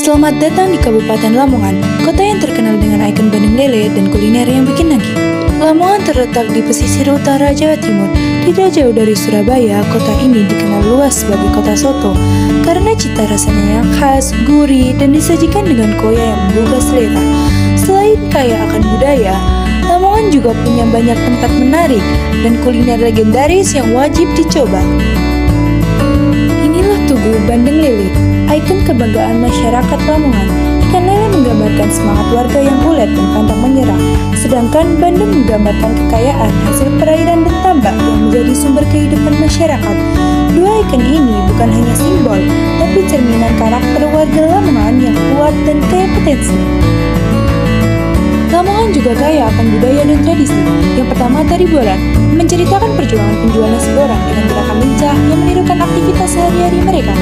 Selamat datang di Kabupaten Lamongan, kota yang terkenal dengan ikon bandeng lele dan kuliner yang bikin nagih. Lamongan terletak di pesisir utara Jawa Timur. Tidak jauh dari Surabaya, kota ini dikenal luas sebagai kota soto karena cita rasanya yang khas, gurih, dan disajikan dengan koya yang menggugah selera. Selain kaya akan budaya, Lamongan juga punya banyak tempat menarik dan kuliner legendaris yang wajib dicoba. Inilah Tugu Bandeng Lele, ikon kebanggaan masyarakat Lamongan. Ikan lele menggambarkan semangat warga yang ulet dan pantang menyerah, sedangkan bandeng menggambarkan kekayaan hasil perairan dan tambak yang menjadi sumber kehidupan masyarakat. Dua ikon ini bukan hanya simbol, tapi cerminan karakter warga Lamongan yang kuat dan kaya potensi. Lamongan juga kaya akan budaya dan tradisi. Yang pertama, tari boran, menceritakan perjuangan penjual nasi boran dengan gerakan lincah yang menirukan aktivitas sehari-hari mereka.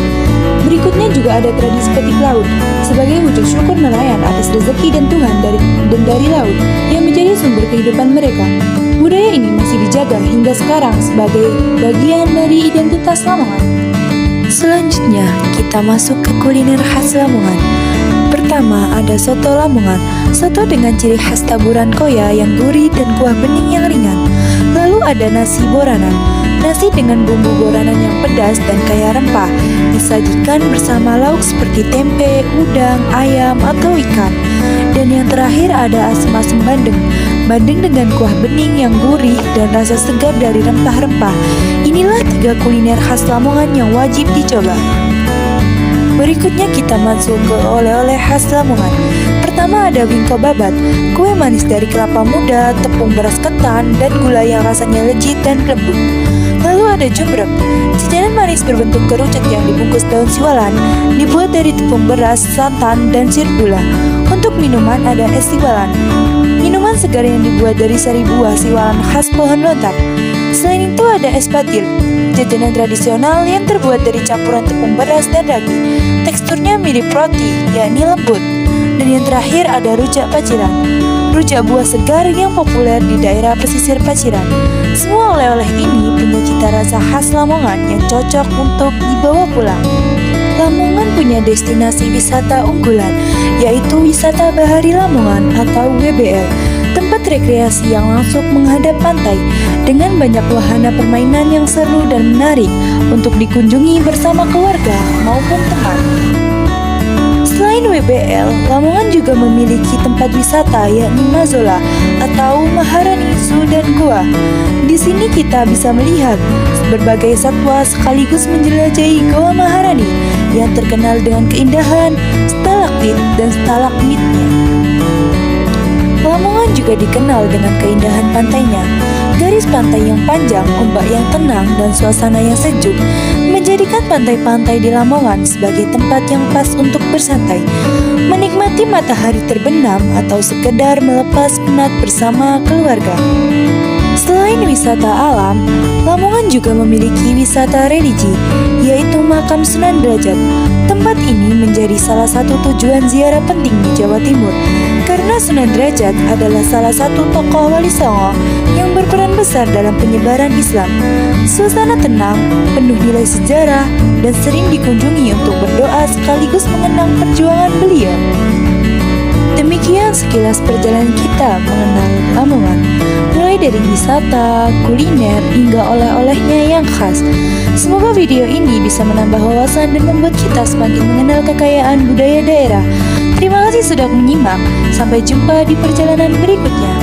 Berikutnya juga ada tradisi petik laut, sebagai wujud syukur nelayan atas rezeki dan Tuhan dari laut yang menjadi sumber kehidupan mereka. Budaya ini masih dijaga hingga sekarang sebagai bagian dari identitas Lamongan. Selanjutnya, kita masuk ke kuliner khas Lamongan. Pertama, ada soto Lamongan. Soto dengan ciri khas taburan koya yang gurih dan kuah bening yang ringan. Lalu ada nasi boranan. Nasi dengan bumbu boranan yang pedas dan kaya rempah, disajikan bersama lauk seperti tempe, udang, ayam, atau ikan. Dan yang terakhir ada asem-asem bandeng. Bandeng dengan kuah bening yang gurih dan rasa segar dari rempah-rempah. Inilah 3 kuliner khas Lamongan yang wajib dicoba. Berikutnya kita masuk ke oleh-oleh khas Lamongan. Pertama ada wingko babat, kue manis dari kelapa muda, tepung beras ketan, dan gula yang rasanya legit dan lembut. Lalu ada jumbrek, jajanan manis berbentuk kerucut yang dibungkus daun siwalan, dibuat dari tepung beras, santan, dan sirup gula. Untuk minuman ada es siwalan, minuman segar yang dibuat dari sari buah siwalan khas pohon lontar. Selain itu ada es batil, jajanan tradisional yang terbuat dari campuran tepung beras dan ragi. Teksturnya mirip roti, yakni lembut. Dan yang terakhir ada rujak paciran, rujak buah segar yang populer di daerah pesisir Paciran. Semua oleh-oleh ini punya cita rasa khas Lamongan yang cocok untuk dibawa pulang. Lamongan punya destinasi wisata unggulan, yaitu Wisata Bahari Lamongan atau WBL, tempat rekreasi yang langsung menghadap pantai dengan banyak wahana permainan yang seru dan menarik untuk dikunjungi bersama keluarga maupun teman. Selain WBL, Lamongan juga memiliki tempat wisata yakni Mazola atau Maharani Zoo dan Goa. Di sini kita bisa melihat berbagai satwa sekaligus menjelajahi Goa Maharani yang terkenal dengan keindahan stalaktit dan stalagmitnya. Lamongan juga dikenal dengan keindahan pantainya. Garis pantai yang panjang, ombak yang tenang, dan suasana yang sejuk menjadikan pantai-pantai di Lamongan sebagai tempat yang pas untuk bersantai, menikmati matahari terbenam, atau sekedar melepas penat bersama keluarga. Selain wisata alam, Lamongan juga memiliki wisata religi, yaitu Makam Sunan Derajat. Tempat ini menjadi salah satu tujuan ziarah penting di Jawa Timur, karena Sunan Derajat adalah salah satu tokoh Wali Songo yang berperan besar dalam penyebaran Islam. Suasana tenang, penuh nilai sejarah, dan sering dikunjungi untuk berdoa sekaligus mengenang perjuangan beliau. Demikian sekilas perjalanan kita mengenal Lamongan, mulai dari wisata, kuliner, hingga oleh-olehnya yang khas. Semoga video ini bisa menambah wawasan dan membuat kita semakin mengenal kekayaan budaya daerah. Terima kasih sudah menyimak, sampai jumpa di perjalanan berikutnya.